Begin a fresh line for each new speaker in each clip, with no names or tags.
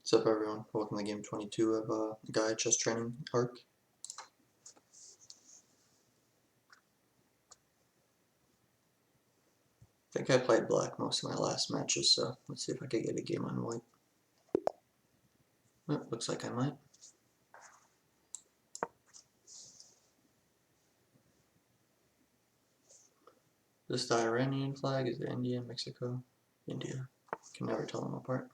What's up, everyone? Welcome to game 22 of Gaia chess training arc. I think I played black most of my last matches, so let's see if I can get a game on white. Oh, looks like I might. Is this the Iranian flag? Is it India, Mexico? India. Can never tell them apart.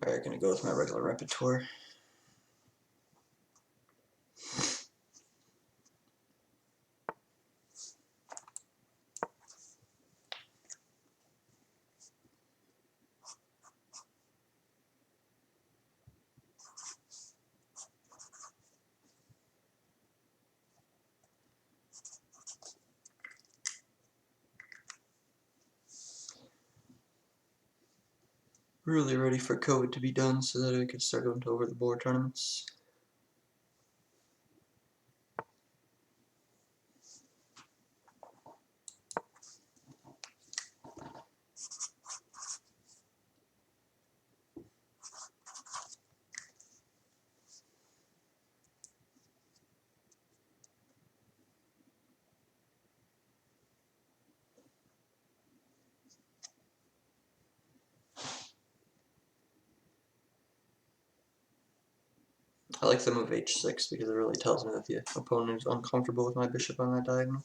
Alright, gonna go with my regular repertoire. Really ready for COVID to be done so that I can start going to over-the-board tournaments. I like the move h6 because it really tells me that the opponent is uncomfortable with my bishop on that diagonal.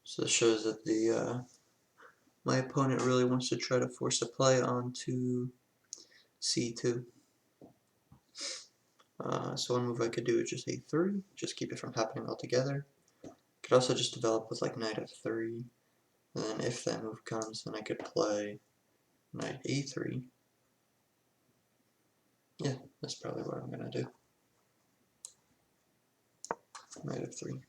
So this shows that my opponent really wants to try to force a play onto c2. So one move I could do is just a3, just keep it from happening altogether. Could also just develop with like knight f3, and then if that move comes, then I could play knight a3. Yeah, that's probably what I'm gonna do. Knight f3.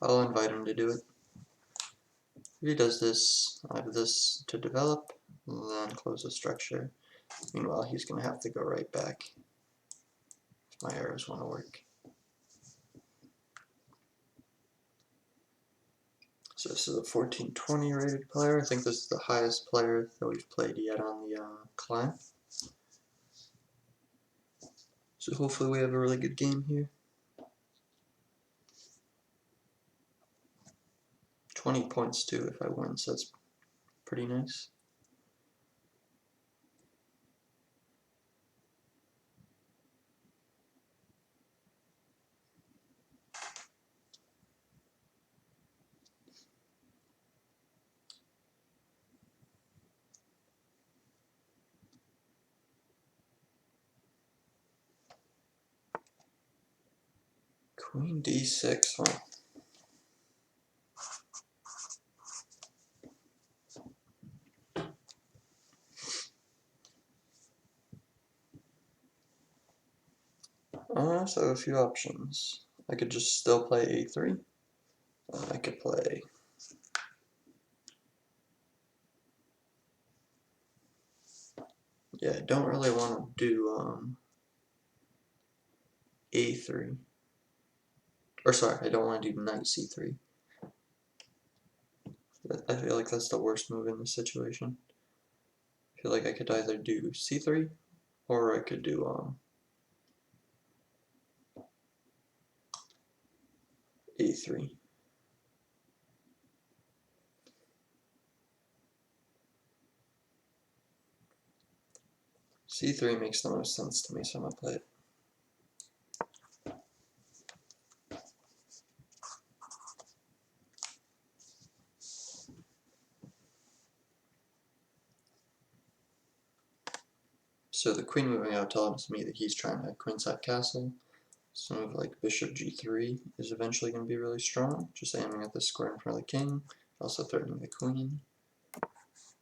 I'll invite him to do it. If he does this, I have this to develop, and then close the structure. Meanwhile, he's gonna have to go right back if my arrows want to work. So this is a 1420 rated player. I think this is the highest player that we've played yet on the client. So hopefully we have a really good game here. 20 points too if I win, so that's pretty nice. Queen d6, huh? So I have a few options. I could just still play a3. I could play I don't really want to do a3. Or sorry, I don't want to do knight c3. I feel like that's the worst move in this situation. I feel like I could either do c3 or I could do a3. c3 makes the most sense to me, so I'm gonna play it. So the queen moving out tells me that he's trying to queenside castle. So move like bishop g3 is eventually going to be really strong, just aiming at the square in front of the king, also threatening the queen.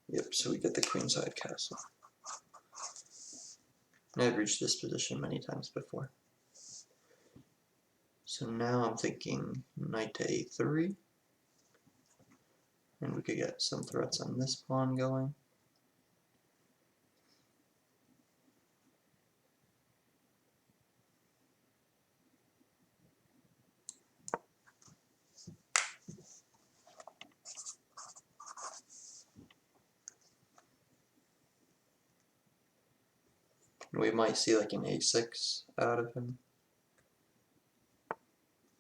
Yep, so we get the queenside castle. I've reached this position many times before. So now I'm thinking knight to a3, and we could get some threats on this pawn going. We might see like an a6 out of him.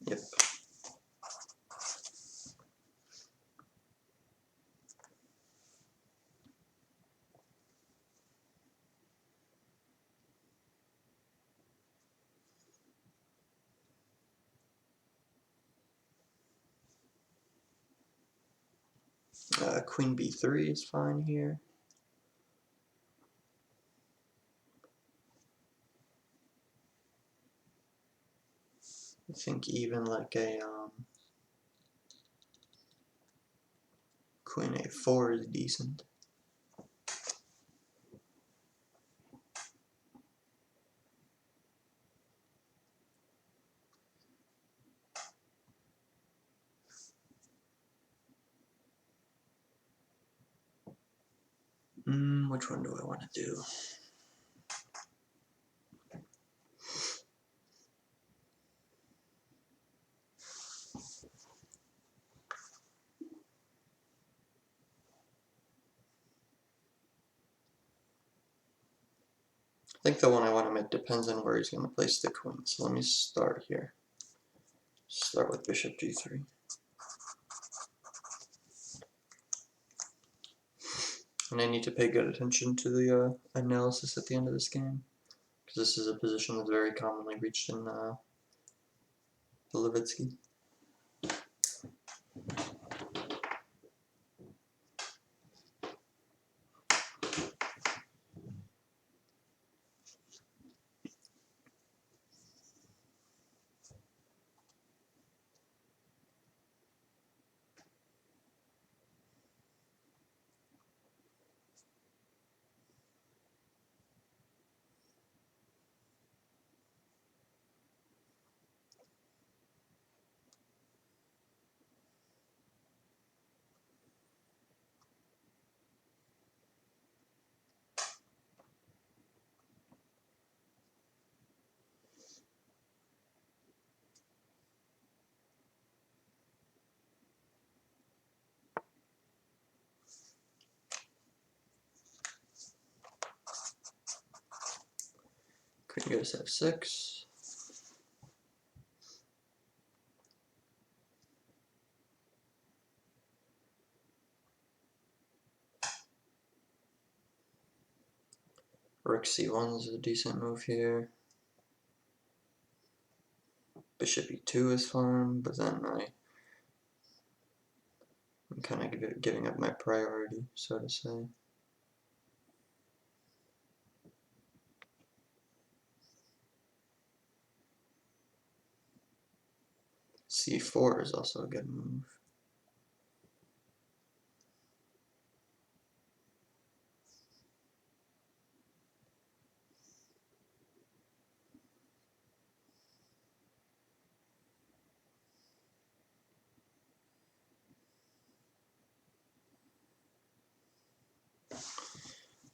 Yep. Queen b3 is fine here. I think even like a queen a4 is decent. Which one do I want to do? I think the one I want to make depends on where he's going to place the queen. So let me start here. Start with bishop g3. And I need to pay good attention to the analysis at the end of this game, because this is a position that's very commonly reached in the Levitsky. Queen goes f6. Rook c1 is a decent move here. Bishop e2 is fine, but then I'm kind of giving up my priority, so to say. c4 is also a good move.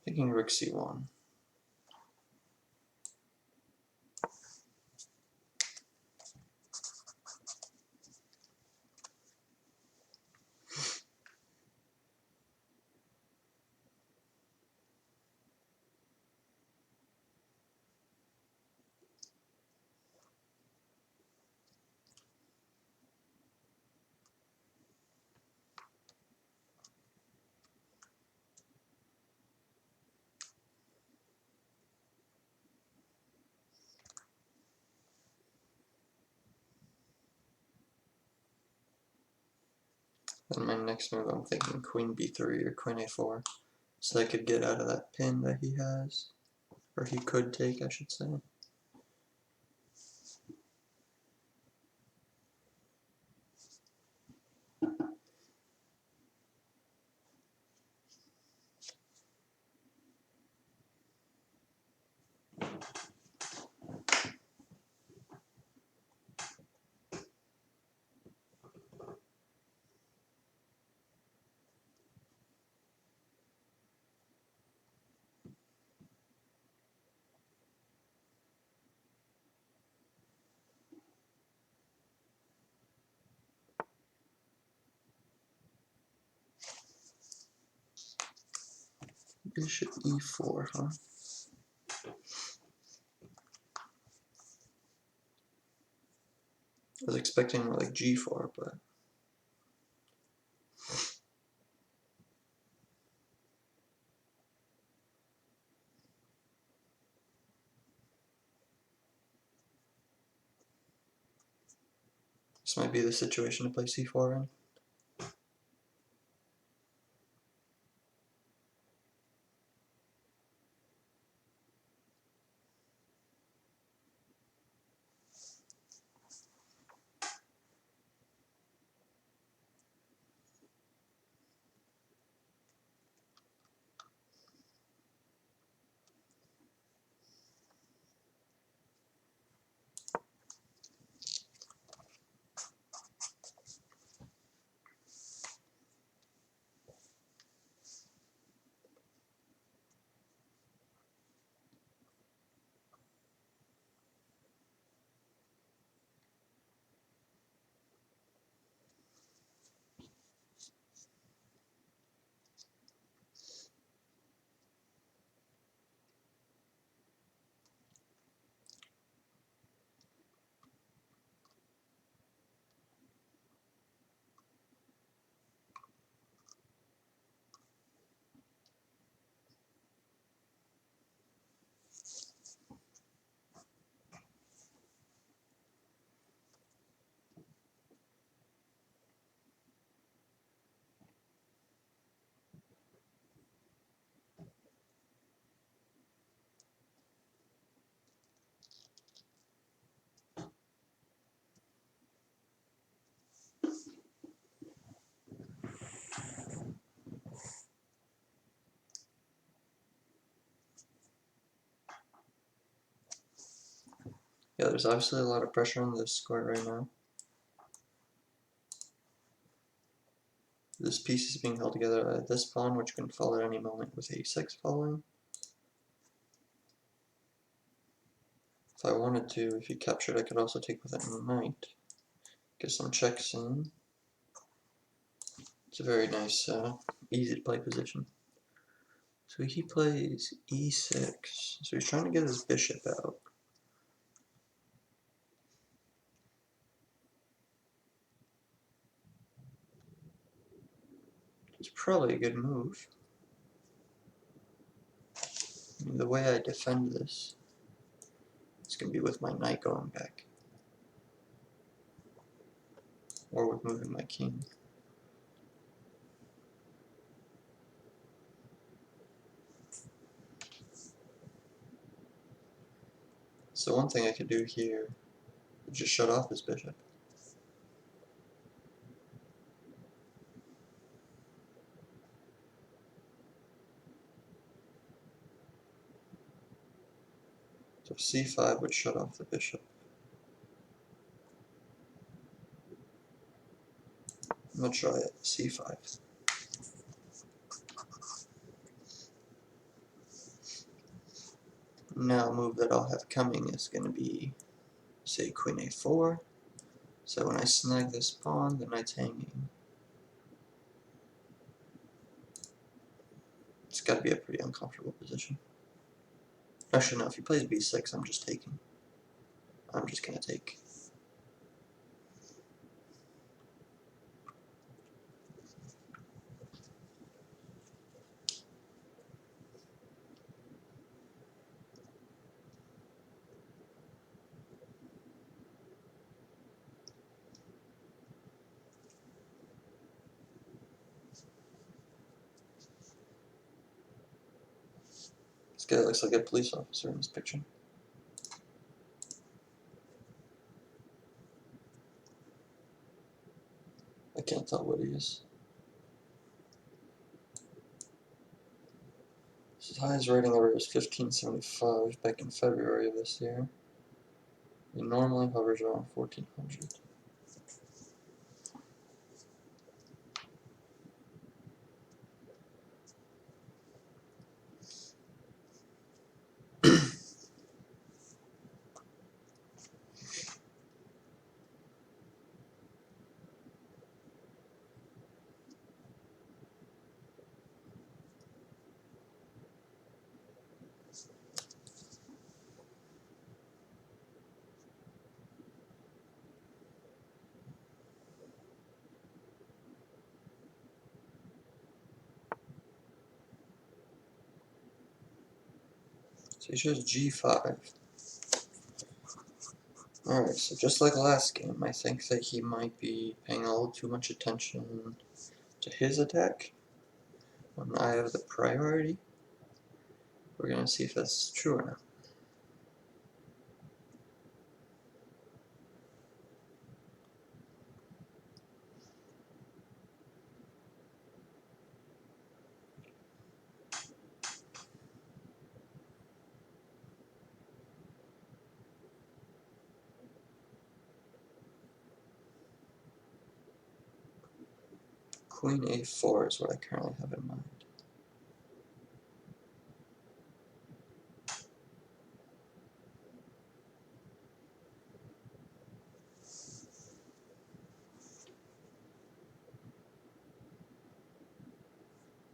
Thinking rook c1. Then my next move, I'm thinking queen b3 or queen a4, so I could get out of that pin that he has, or he could take, I should say. Bishop e4, huh? I was expecting more like g4, but this might be the situation to play c4 in. Yeah, there's obviously a lot of pressure on this court right now. This piece is being held together by this pawn, which can fall at any moment with a6 falling. If I wanted to, if he captured, I could also take with it knight. Get some checks in. It's a very nice, easy to play position. So he plays e6. So he's trying to get his bishop out. It's probably a good move. I mean, the way I defend this is going to be with my knight going back. Or with moving my king. So one thing I could do here is just shut off his bishop. So c5 would shut off the bishop. I'm going to try it, c5. Now a move that I'll have coming is going to be, say, queen a4. So when I snag this pawn, the knight's hanging. It's got to be a pretty uncomfortable position. Actually, no, if he plays b6, I'm just taking. I'm just going to take. This guy looks like a police officer in this picture. I can't tell what he is. His highest rating ever was 1575 back in February of this year. He normally hovers around 1400. So he shows g5. Alright, so just like last game, I think that he might be paying a little too much attention to his attack when I have the priority. We're gonna see if that's true or not. Queen a4 is what I currently have in mind.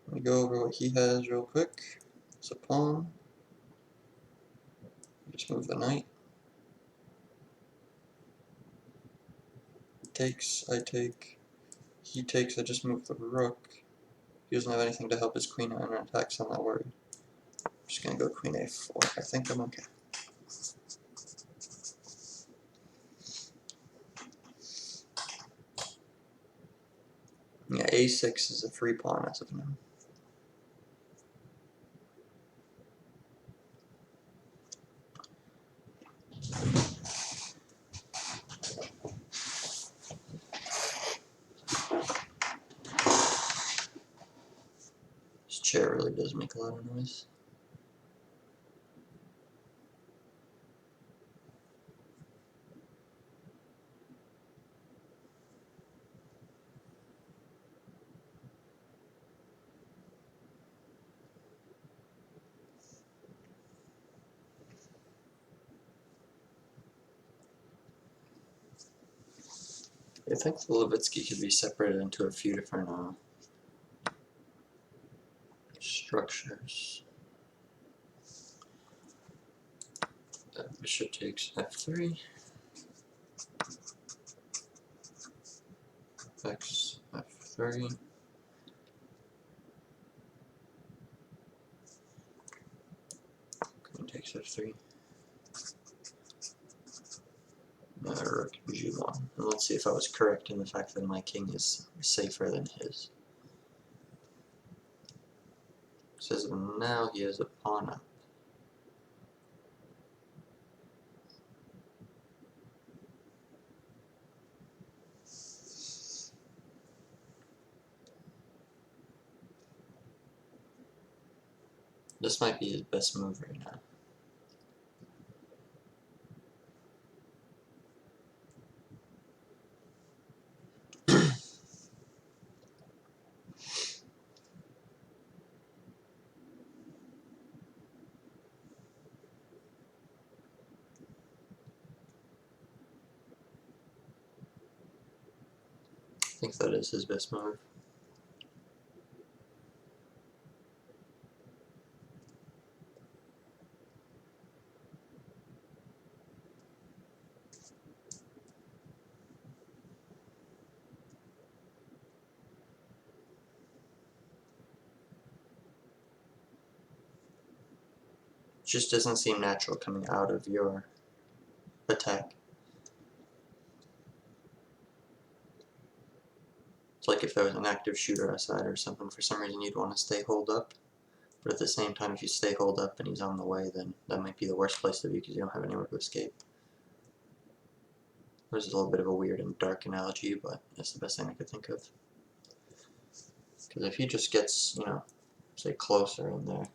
Let me go over what he has real quick. It's a pawn. Just move the knight. Takes, I take. He takes, I just move the rook. He doesn't have anything to help his queen on an attack, so I'm not worried. I'm just gonna go queen a4. I think I'm okay. Yeah, a6 is a free pawn as of now. This chair really does make a lot of noise. I think the Levitsky could be separated into a few different structures. Bishop takes f3. X f3. Queen takes f3. Rook g1. And let's see if I was correct in the fact that my king is safer than his. It says now he has a pawn up. This might be his best move right now. I think that is his best move. It just doesn't seem natural coming out of your attack. It's like if there was an active shooter outside or something, for some reason you'd want to stay holed up. But at the same time, if you stay holed up and he's on the way, then that might be the worst place to be because you don't have anywhere to escape. There's a little bit of a weird and dark analogy, but that's the best thing I could think of. Because if he just gets, you know, say closer in there,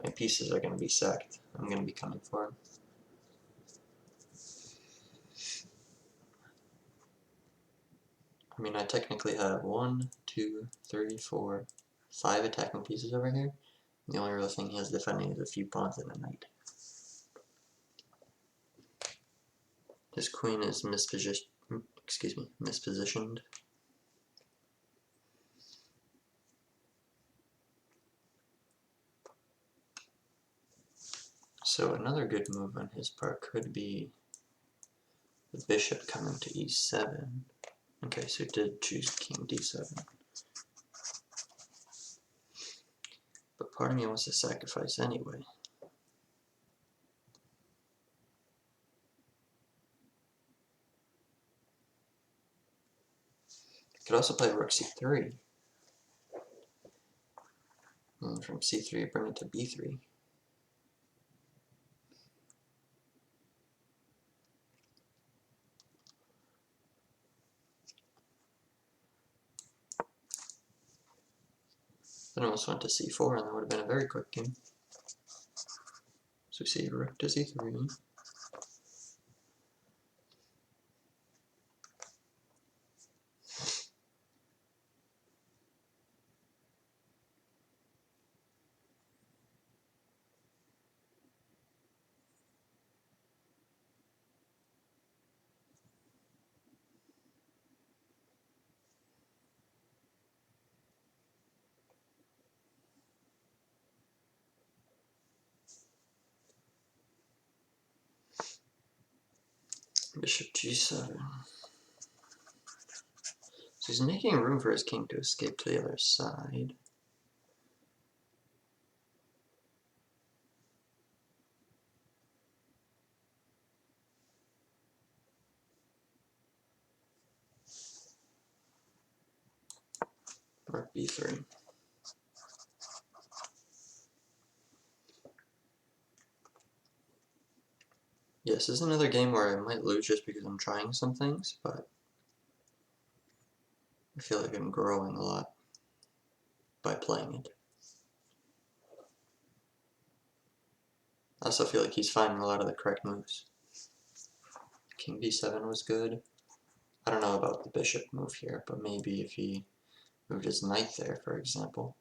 my pieces are going to be sacked. I'm going to be coming for him. I mean, I technically have 1, 2, 3, 4, 5 attacking pieces over here. The only real thing he has defending is a few pawns and a knight. His queen is mispositioned. So another good move on his part could be the bishop coming to e7. Okay, so he did choose king d7. But part of me wants to sacrifice anyway. Could also play rook c3. And from c3, bring it to b3. Then almost went to c4, and that would have been a very quick game. So see, rook to c3. Bishop g7. So he's making room for his king to escape to the other side. Rook b3. Yes, this is another game where I might lose just because I'm trying some things, but I feel like I'm growing a lot by playing it. I also feel like he's finding a lot of the correct moves. King b7 was good. I don't know about the bishop move here, but maybe if he moved his knight there, for example.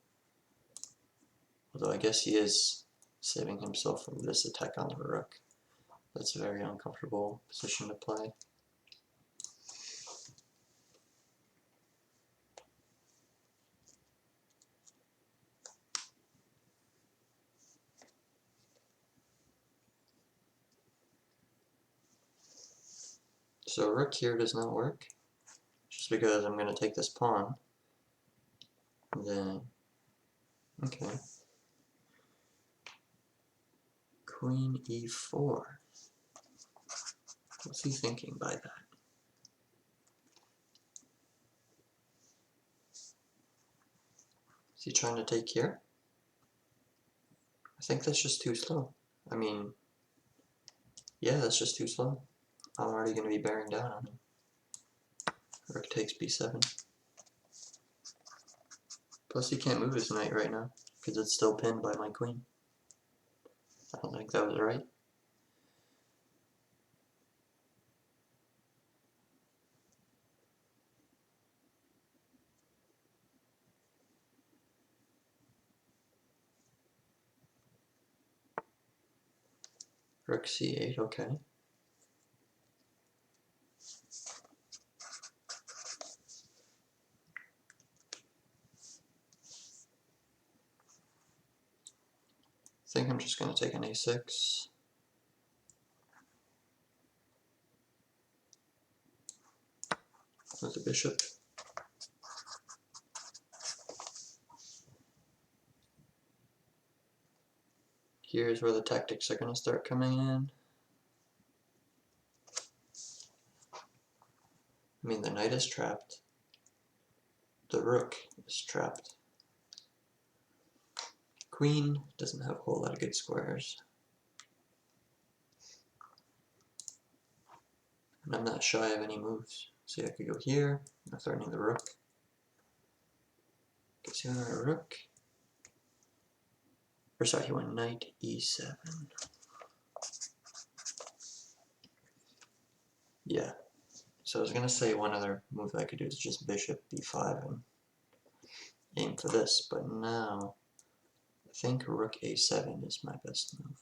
Although I guess he is saving himself from this attack on the rook. That's a very uncomfortable position to play. So rook here does not work, just because I'm going to take this pawn. And then, okay. Queen e4. What's he thinking by that? Is he trying to take here? I think that's just too slow. I mean, yeah, that's just too slow. I'm already going to be bearing down on him. Rook takes b7. Plus he can't move his knight right now, because it's still pinned by my queen. I don't think that was right. Rook c8, okay. I think I'm just going to take an a6. With the bishop. Here's where the tactics are going to start coming in. I mean, the knight is trapped. The rook is trapped. Queen doesn't have a whole lot of good squares. And I'm not shy of any moves. See, I could go here, I'm threatening the rook. Gets here a rook. Or sorry, he went knight e7. Yeah. So I was going to say one other move that I could do is just bishop b5 and aim for this, but now I think rook a7 is my best move.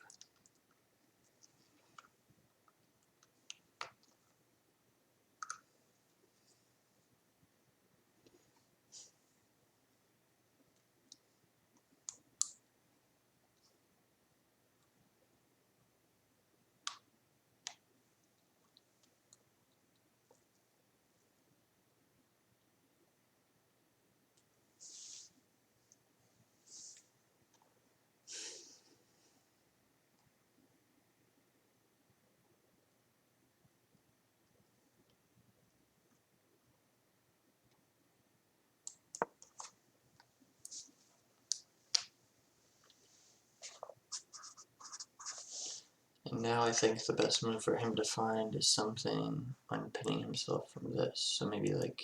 And now I think the best move for him to find is something unpinning himself from this. So maybe like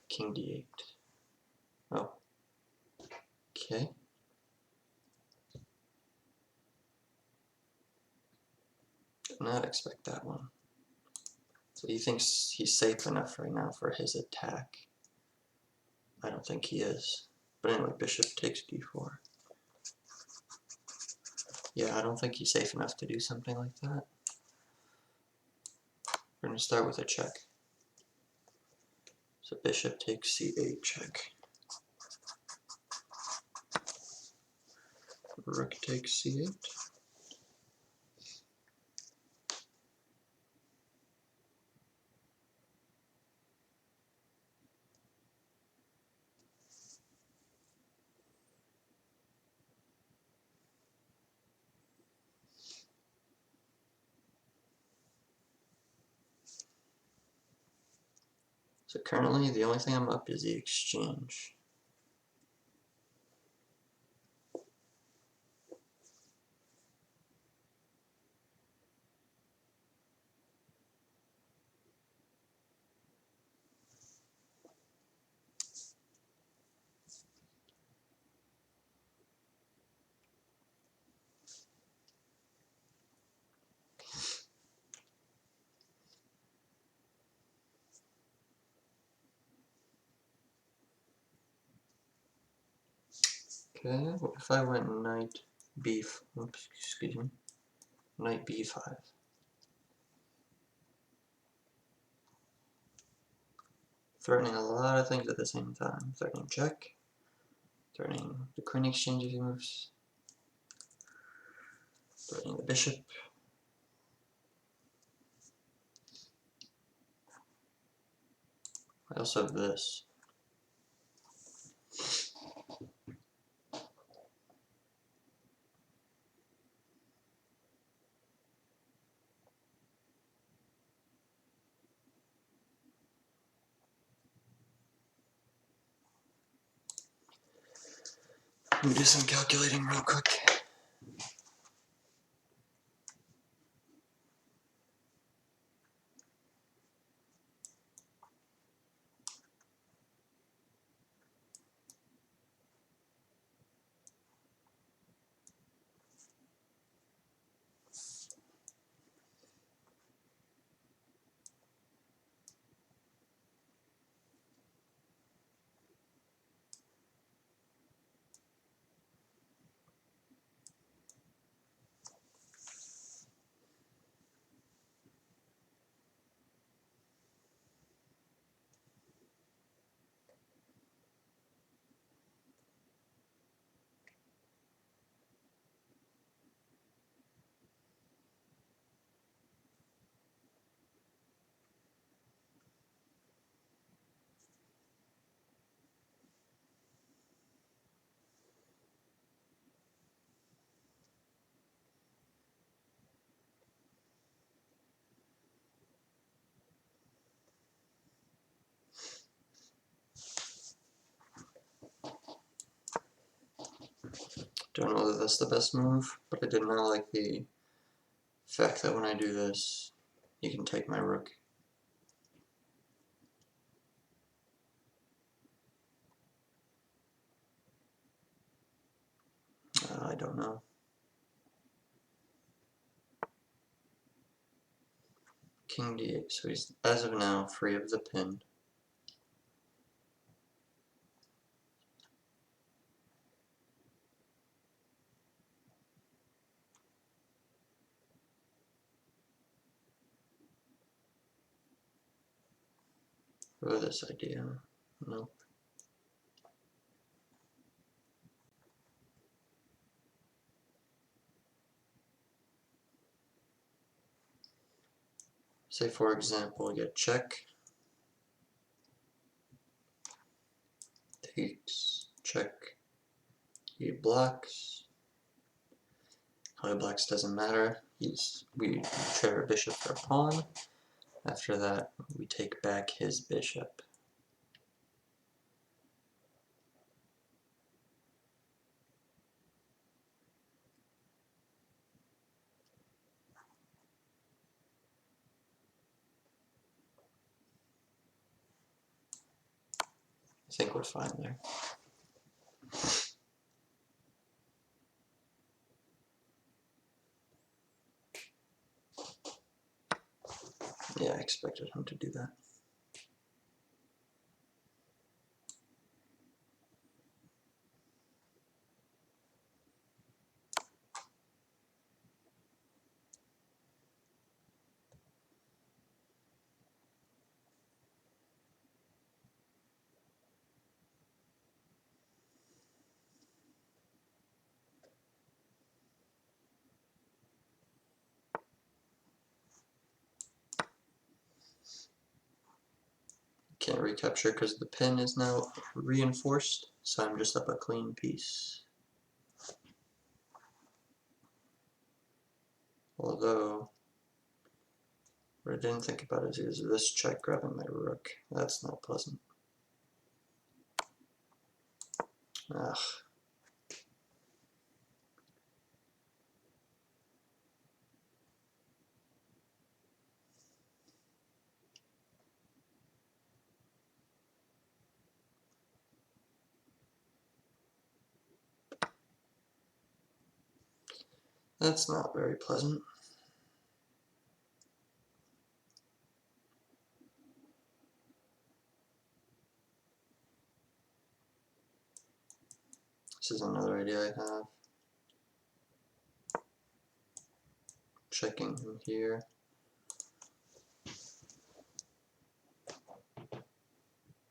king d8. Oh. Okay. Did not expect that one. So he thinks he's safe enough right now for his attack. I don't think he is. But anyway, bishop takes d4. Yeah, I don't think he's safe enough to do something like that. We're going to start with a check. So bishop takes c8 check. Rook takes c8. So currently the only thing I'm up is the exchange. Okay, what if I went knight excuse me, knight b5? Threatening a lot of things at the same time. Threatening check, threatening the queen exchange if he moves, threatening the bishop. I also have this. Let me do some calculating real quick. Don't know that that's the best move, but I did not like the fact that when I do this, you can take my rook. I don't know. King d8, so he's, as of now, free of the pin. Or this idea. Nope. Say, for example, you get check, takes, check, he blocks. How he blocks doesn't matter. We trade our bishop for a pawn. After that, we take back his bishop. think we're fine there. Yeah, I expected him to do that. Can't recapture because the pin is now reinforced, so I'm just up a clean piece. Although, what I didn't think about is this check grabbing my rook. That's not pleasant. Ugh. That's not very pleasant. This is another idea I have. Checking him here.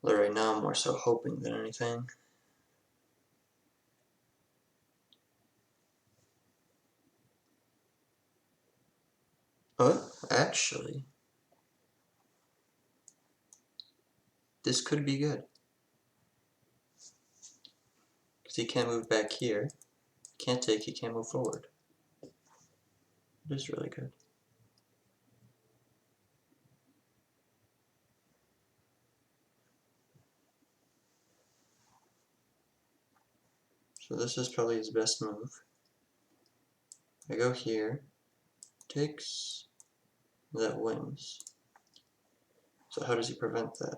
But right now I'm more so hoping than anything. Oh, actually, this could be good. Because he can't move back here. Can't take, he can't move forward. It is really good. So this is probably his best move. I go here, takes, that wins. So how does he prevent that?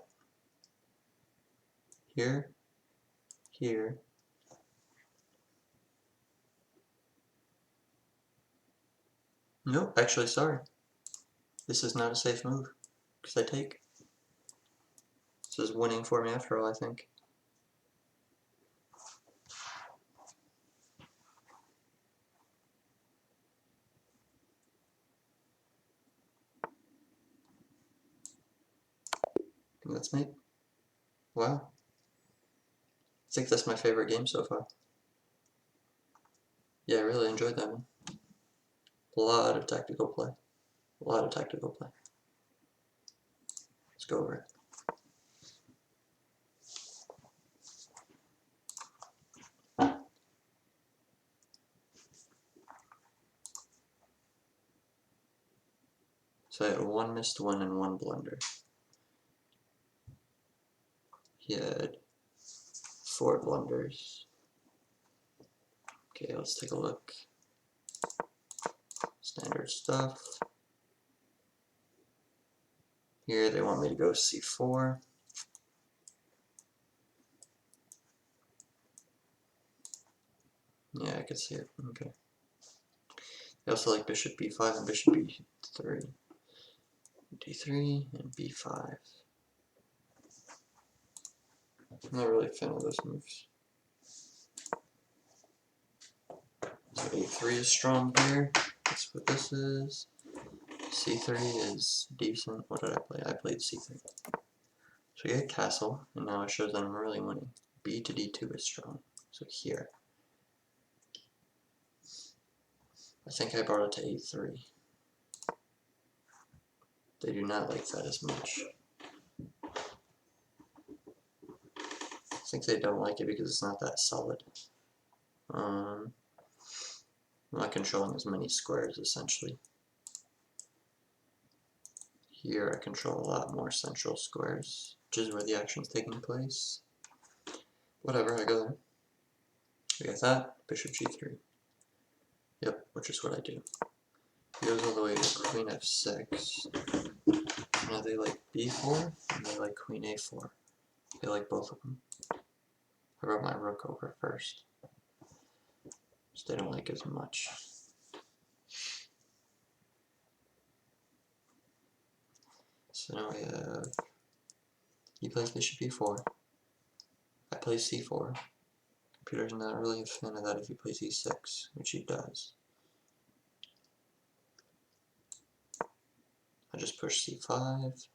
Here, here. Nope, actually sorry. This is not a safe move, because I take. This is winning for me after all, I think. That's me. Wow. I think that's my favorite game so far. Yeah, I really enjoyed that one. A lot of tactical play. A lot of tactical play. Let's go over it. So I had one missed one and one blunder. He had 4 blunders. Okay, let's take a look. Standard stuff. Here they want me to go c4. Yeah, I can see it. Okay. They also like bishop b5 and bishop b3. d3 and b5. I'm not really a fan of those moves. So a3 is strong here. That's what this is. c3 is decent. What did I play? I played c3. So we get castle, and now it shows that I'm really winning. B to d2 is strong. So here. I think I brought it to a3. They do not like that as much. I think they don't like it because it's not that solid. I'm not controlling as many squares, essentially. Here I control a lot more central squares, which is where the action's taking place. Whatever, I go there. We got that, bishop g3. Yep, which is what I do. He goes all the way to queen f6. Now they like b4, and they like queen a4. They like both of them. I wrote my rook over first, so they don't like as much. So now we have, he plays bishop e4, I play c4. Computer's not really a fan of that if he plays e6, which he does. I just push c5,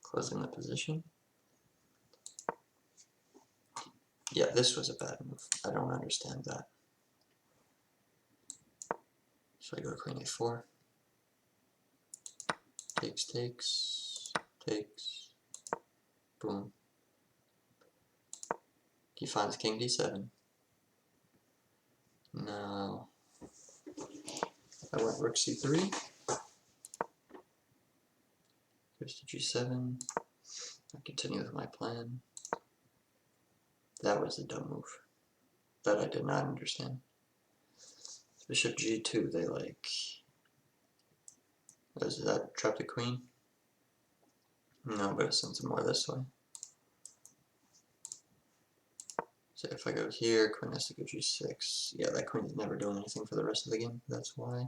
closing the position. Yeah, this was a bad move. I don't understand that. So I go queen a4. Takes, takes, takes. Boom. He finds king d7. Now, I went rook c3. Goes to g7. I continue with my plan. That was a dumb move. That I did not understand. Bishop g2, they like... Does that trap the queen? No, but it sends it more this way. So if I go here, queen has to go g6. Yeah, that queen is never doing anything for the rest of the game. That's why.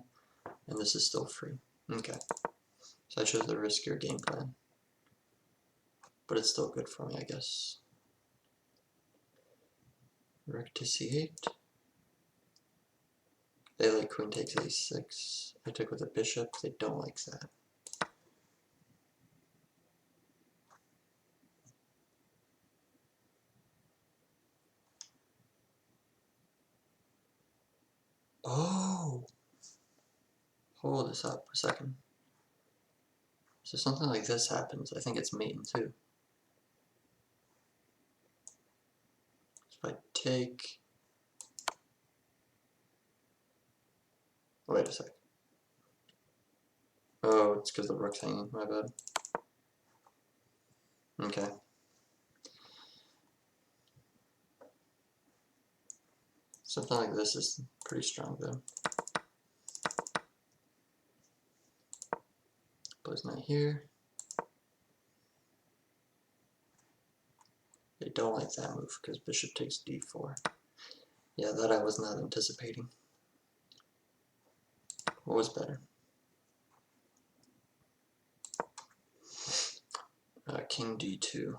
And this is still free. Okay. So I chose the riskier game plan. But it's still good for me, I guess. Rook to c8. They like queen takes a6. I took with a bishop. They don't like that. Oh! Hold this up a second. So something like this happens. I think it's mating too. So if I take... Wait a sec. Oh, it's because the rook's hanging. My bad. Okay. Something like this is pretty strong though. Plays knight here. They don't like that move because bishop takes d4. Yeah, that I was not anticipating. What was better? King d2.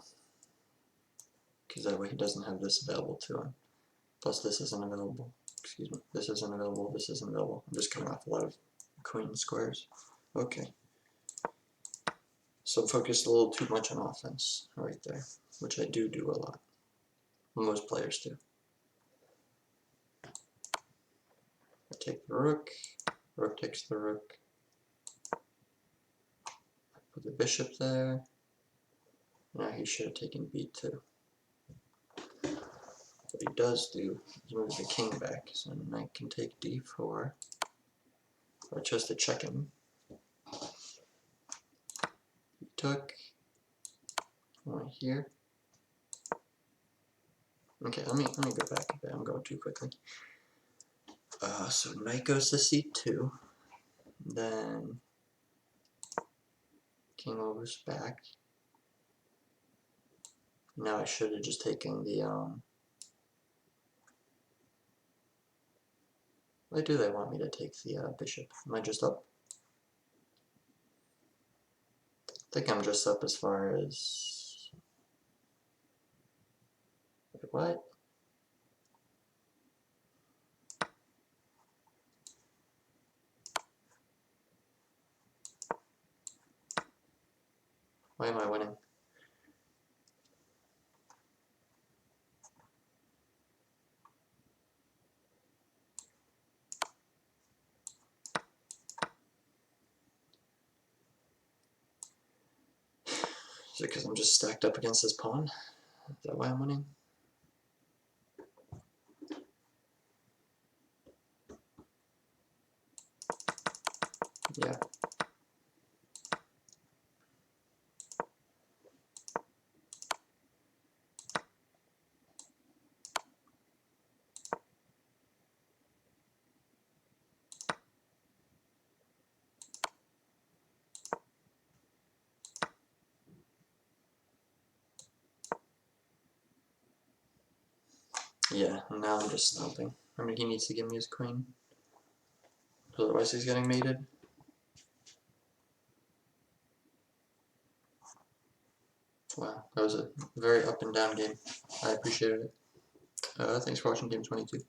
Because that way he doesn't have this available to him. Plus this isn't available. Excuse me. This isn't available. This isn't available. I'm just coming off a lot of queen squares. Okay. So I'm focused a little too much on offense right there, which I do a lot. Most players do. I take the rook. Rook takes the rook. I put the bishop there. Now he should have taken b2. What he does do is move the king back, so knight can take d4. I chose to check him. He took. Right here. Okay, let me go back a bit. I'm going too quickly. So knight goes to c2. Then king moves back. Now I should have just taken the why do they want me to take the bishop? Am I just up? I think I'm just up as far as... Wait, what? Why am I winning? Is it because I'm just stacked up against this pawn? Is that why I'm winning? Yeah. Yeah, now I'm just stomping. I mean, he needs to give me his queen. Otherwise he's getting mated. Wow, that was a very up and down game. I appreciated it. Thanks for watching Game 22.